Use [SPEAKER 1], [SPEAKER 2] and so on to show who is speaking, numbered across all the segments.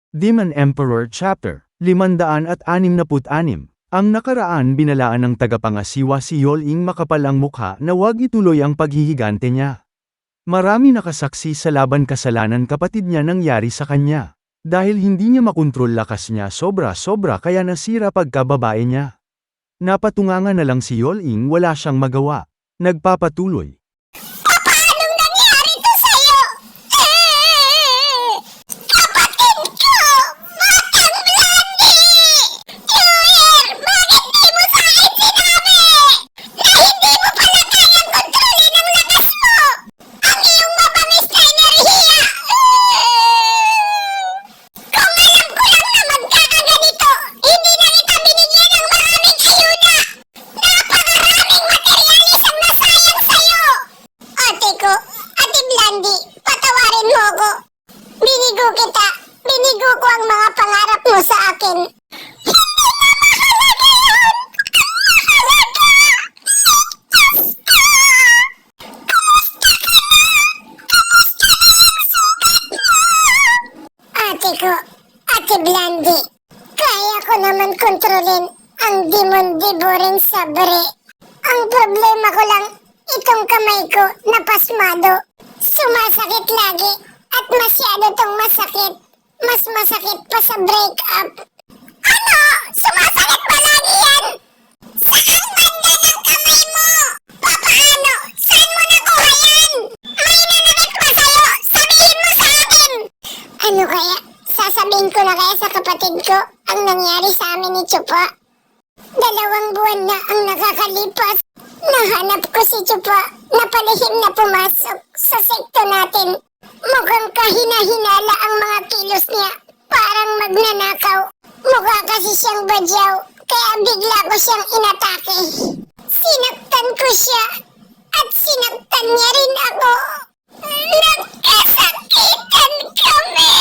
[SPEAKER 1] Demon Emperor Chapter 566. Ang nakaraan binalaan ng tagapangasiwa si Yoling makapal ang mukha na wag ituloy ang paghihigante niya. Marami nakasaksi sa laban kasalanan kapatid niya nangyari sa kanya. Dahil hindi niya makontrol lakas niya sobra-sobra kaya nasira pagkababae niya. Napatungangan na lang si Yoling wala siyang magawa. Nagpapatuloy.
[SPEAKER 2] Paanong nangyari to sa'yo? Kapatid ko! Batang Blondie! Yoyer, bakit di mo sa akin sinabi? Na hindi mo pala kayang kontrolin ang lakas mo! Ang iyong mabangis na enerhiya! Kung alam ko lang na magkakaganito, hindi na kita binigyan ng maraming ayuda! Napakaraming materialis ang nasayang sa'yo! Ate ko, Ate Blondie, patawarin mo ako. Binigo kita. Binigo ko ang mga pangarap mo sa akin. Hindi na mahalaga yun! Ang mahalaga! Diyos ko! Kumusta ka na? Kumusta na ang sugat mo? Ate ko, Ate Blondie, kaya ko naman kontrolin ang Demon Devouring Sabre. Ang problema ko lang, itong kamay ko na pasmado. Sumasakit lagi at masyado tong masakit. Mas masakit pa sa break-up. Ano? Sumasakit pa lagi yan? Saan banda ng kamay mo? Papaano? Saan mo nakuha yan? May nanakit ba sa'yo? Sabihin mo sa akin! Ano kaya? Sasabihin ko na kaya sa kapatid ko ang nangyari sa amin ni Chupa? 2 buwan na ang nakakalipas. Nahanap ko si Chupa na palihim na pumasok sa sekto natin. Mukhang kahina-hinala ang mga kilos niya. Parang magnanakaw. Mukha kasi siyang badyaw. Kaya bigla ko siyang inatake. Sinaktan ko siya. At sinaktan niya rin ako. Nagkasakitan kami.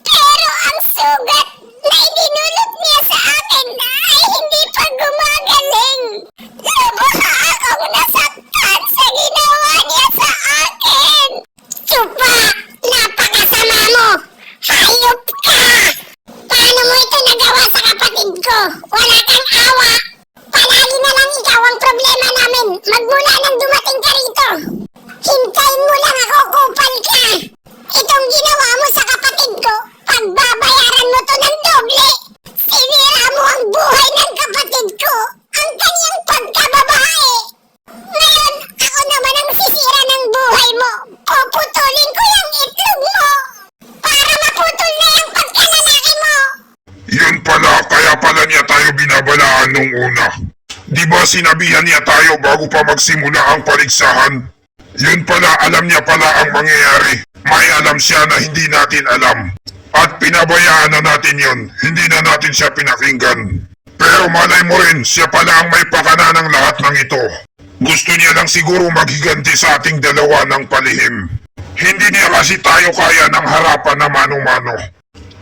[SPEAKER 2] Pero ang sugat na idinulot niya sa akin ay hindi pa gumagaling. Lubha akong nasaktan sa ginawa niya sa akin. Chupa, napakasama mo. Hayop ka. Paano mo ito nagawa sa kapatid ko? Wala kang awa. Palagi na lang ikaw ang problema namin. Magmula nang dumating ka rito. Hintayin mo lang ako, kupal ka. Itong ginawa mo sa kapatid ko, pagbabayaran mo to ng doble. Sinira mo ang buhay ng kapatid ko, ang kanyang pagkababae. Ngayon, ako naman ang sisira ng buhay mo. Puputulin ko yung itlog mo para maputol na yung pagkalalaki mo.
[SPEAKER 3] Yun pala, kaya pala niya tayo binabalaan nung una. Di ba sinabihan niya tayo bago pa magsimula ang paligsahan? Yun pala, alam niya pala ang mangyayari. May alam siya na hindi natin alam. At pinabayaan na natin yun, hindi na natin siya pinakinggan. Pero malay mo rin, siya pala ang may pakana ng lahat ng ito. Gusto niya lang siguro maghiganti sa ating dalawa ng palihim. Hindi niya kasi tayo kaya ng harapan na mano-mano.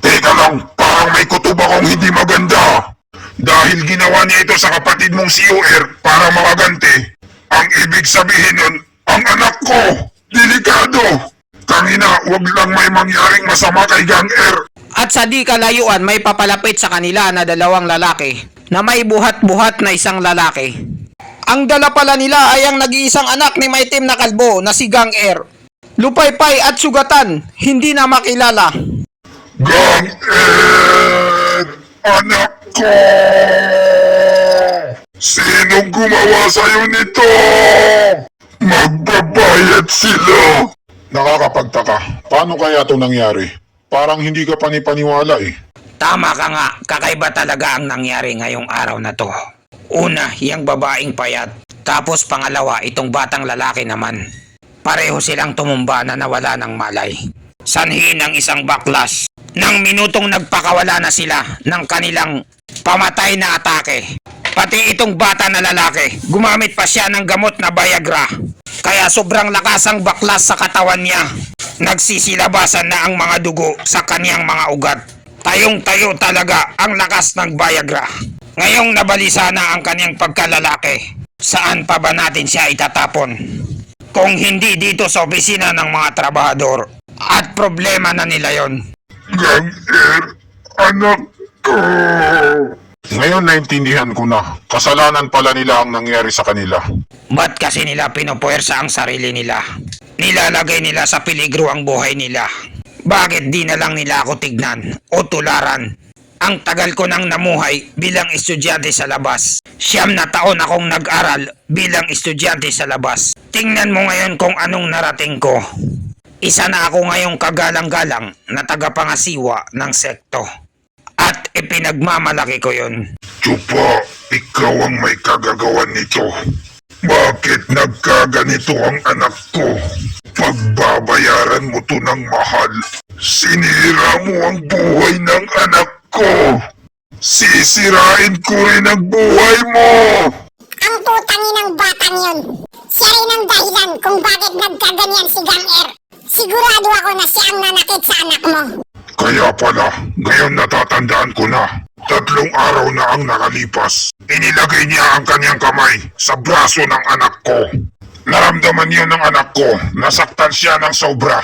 [SPEAKER 3] Teka lang, parang may kutob akong hindi maganda. Dahil ginawa niya ito sa kapatid mong si Yoer para makaganti. Ang ibig sabihin nun, ang anak ko, delikado. Tangina, wag lang may mangyaring masama kay Gang Er.
[SPEAKER 4] At sa di kalayuan may papalapit sa kanila na 2 lalaki na may buhat-buhat na isang lalaki. Ang dala pala nila ay ang nag-iisang anak ni maitim na kalbo na si Gang Er. Lupaypay at sugatan, hindi na makilala.
[SPEAKER 3] Gang Er! Anak ko! Sinong gumawa sa'yo nito? Magbabayad sila! Nakakapagtaka, paano kaya ito nangyari? Parang hindi ka panipaniwala eh.
[SPEAKER 4] Tama ka nga, kakaiba talaga ang nangyari ngayong araw na to. Una, yung babaeng payat. Tapos pangalawa, itong batang lalaki naman. Pareho silang tumumba na nawala ng malay. Sanhi ng isang baklas. Nang minutong nagpakawala na sila ng kanilang pamatay na atake. Pati itong bata na lalaki, gumamit pa siya ng gamot na Viagra. Kaya sobrang lakas ang baklas sa katawan niya. Nagsisilabasan na ang mga dugo sa kaniyang mga ugat. Tayong-tayo talaga ang lakas ng Viagra. Ngayong nabalisa na ang kaniyang pagkalalaki, saan pa ba natin siya itatapon? Kung hindi dito sa opisina ng mga trabahador. At problema na nila yon.
[SPEAKER 3] Gang-er, anak ko. Ngayon naintindihan ko na, kasalanan pala nila ang nangyari sa kanila.
[SPEAKER 4] Ba't kasi nila pinupuwersa ang sarili nila? Nilalagay nila sa peligro ang buhay nila. Bakit di na lang nila ako tignan o tularan? Ang tagal ko nang namuhay bilang estudyante sa labas. 9 na taon akong nag-aral bilang estudyante sa labas. Tingnan mo ngayon kung anong narating ko. Isa na ako ngayong kagalang-galang na tagapangasiwa ng sekto. At ipinagmamalaki ko yun.
[SPEAKER 3] Chupa, ikaw ang may kagagawan nito. Bakit nagkaganito ang anak ko? Pagbabayaran mo to ng mahal. Sinira mo ang buhay ng anak ko. Sisirain ko rin ang buhay mo.
[SPEAKER 2] Ang putangin ng batang yun. Siya rin ang dahilan kung bakit nagkaganyan si Gang-er. Sigurado ako na siya ang nanakit sa anak mo.
[SPEAKER 3] Kaya pala, ngayon natatandaan ko na. 3 araw na ang nakalipas. Inilagay niya ang kanyang kamay sa braso ng anak ko. Naramdaman niya ng anak ko, nasaktan siya ng sobra.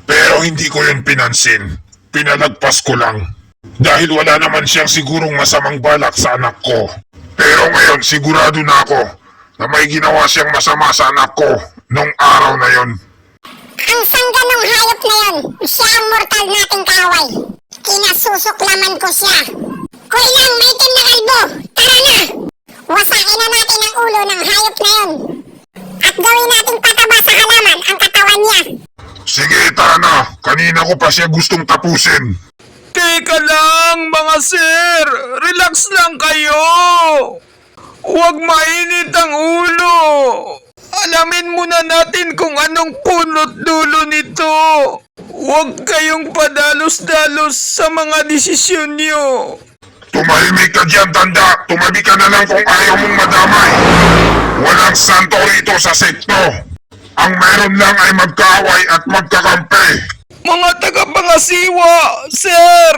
[SPEAKER 3] Pero hindi ko yun pinansin. Pinalagpas ko lang. Dahil wala naman siyang sigurong masamang balak sa anak ko. Pero ngayon sigurado na ako na may ginawa siyang masama sa anak ko nung araw na yon.
[SPEAKER 2] Ang sangganong hayop na yun, siya ang mortal nating kaaway. Kinasusuklaman ko siya. Kuy lang, may itim na kalbo. Tara na! Wasakin na natin ang ulo ng hayop na yun. At gawin nating pataba sa halaman ang katawan niya.
[SPEAKER 3] Sige, tara na. Kanina ko pa siya gustong tapusin.
[SPEAKER 4] Teka lang mga sir! Relax lang kayo! Huwag mainit ang ulo! Alamin muna natin kung anong punot dulo nito. Huwag kayong padalos-dalos sa mga desisyon nyo.
[SPEAKER 3] Tumahimik ka dyan, tanda. Tumabi ka na lang kung ayaw mong madamay. Walang santo rito sa sekto. Ang meron lang ay magkaaway at magkakampi.
[SPEAKER 4] Mga tagapangasiwa, sir!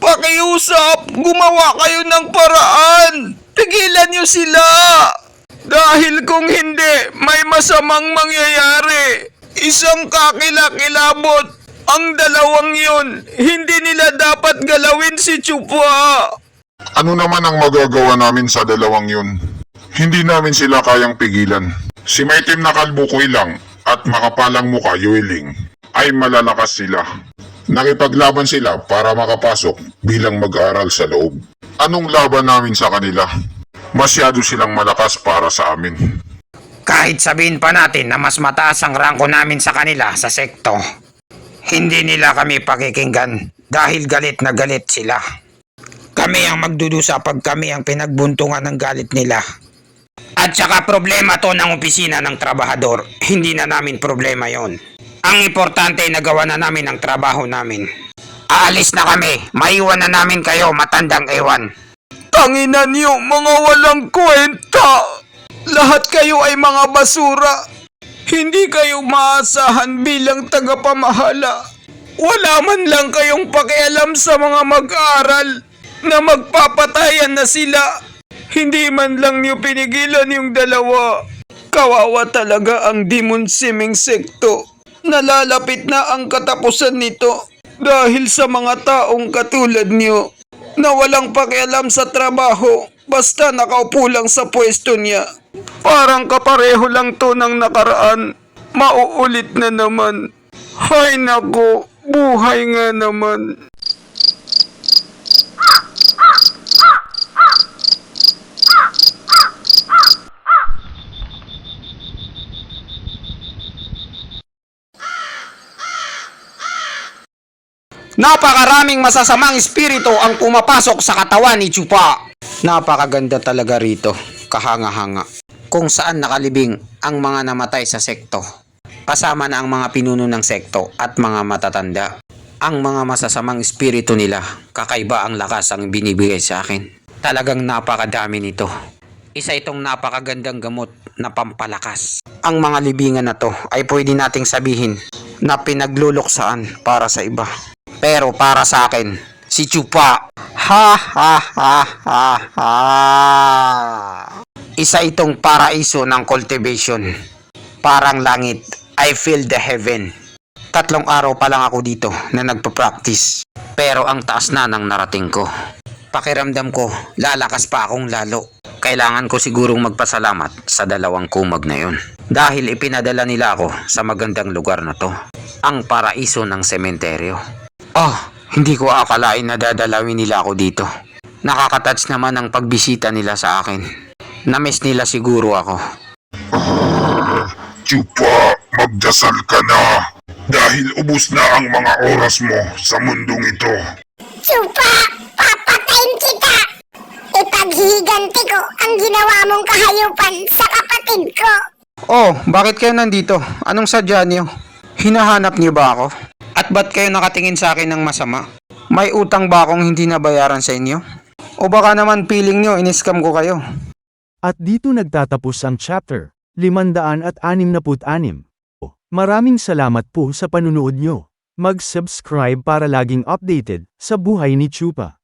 [SPEAKER 4] Pakiusap, gumawa kayo ng paraan. Tigilan nyo sila. Dahil kung hindi, may masamang mangyayari. Isang kakilakilabot. Ang dalawang yun, hindi nila dapat galawin si Chupa.
[SPEAKER 3] Ano naman ang magagawa namin sa dalawang yun? Hindi namin sila kayang pigilan. Si maitim na kalbo ko lang at makapalang muka Yueling ay malalakas sila. Nakipaglaban sila para makapasok bilang mag-aaral sa loob. Anong laban namin sa kanila? Masyado silang malakas para sa amin.
[SPEAKER 4] Kahit sabihin pa natin na mas mataas ang rangko namin sa kanila sa sekto, hindi nila kami pakikinggan dahil galit na galit sila. Kami ang magdudusa pag kami ang pinagbuntungan ng galit nila. At saka problema to ng opisina ng trabahador, hindi na namin problema yon. Ang importante ay nagawa na namin ang trabaho namin. Aalis na kami, maiwan na namin kayo matandang ewan. Tanginan niyo mga walang kwenta! Lahat kayo ay mga basura. Hindi kayo maasahan bilang tagapamahala. Wala man lang kayong pakialam sa mga mag-aaral na magpapatayan na sila. Hindi man lang niyo pinigilan yung dalawa. Kawawa talaga ang Demon Siming Sekto. Nalalapit na ang katapusan nito dahil sa mga taong katulad niyo na walang pakialam sa trabaho basta nakaupo lang sa pwesto niya. Parang kapareho lang to ng nakaraan. Mauulit na naman. Hay nako, buhay nga naman. Napakaraming masasamang espiritu ang pumapasok sa katawan ni Chupa. Napakaganda talaga rito, kahanga-hanga. Kung saan nakalibing ang mga namatay sa sekto. Kasama na ang mga pinuno ng sekto at mga matatanda. Ang mga masasamang espiritu nila, kakaiba ang lakas ang binibigay sa akin. Talagang napakadami nito. Isa itong napakagandang gamot na pampalakas. Ang mga libingan na to ay pwede nating sabihin na pinagluluksaan para sa iba. Pero para sa akin, si Chupa, ha ha ha ha ha. Isa itong paraiso ng cultivation. Parang langit, I feel the heaven. 3 araw pa lang ako dito na nagpa-practice. Pero ang taas na ng narating ko. Pakiramdam ko, lalakas pa akong lalo. Kailangan ko sigurong magpasalamat sa dalawang kumag na yun. Dahil ipinadala nila ako sa magandang lugar na to. Ang paraiso ng sementeryo. Oh, hindi ko akalain na dadalawin nila ako dito. Nakakatouch naman ang pagbisita nila sa akin. Namiss nila siguro ako.
[SPEAKER 3] Chupa, magdasal ka na. Dahil ubos na ang mga oras mo sa mundong ito.
[SPEAKER 2] Chupa, papatayin kita! Ipaghihiganti ko ang ginawa mong kahayupan sa kapatid ko.
[SPEAKER 4] Oh, bakit kayo nandito? Anong sadya niyo? Hinahanap niyo ba ako? At ba't kayo nakatingin sa akin ng masama? May utang ba akong hindi nabayaran sa inyo? O baka naman feeling niyo iniskam ko kayo?
[SPEAKER 1] At dito nagtatapos ang chapter 566. Maraming salamat po sa panunood nyo. Mag-subscribe para laging updated sa buhay ni Chupa.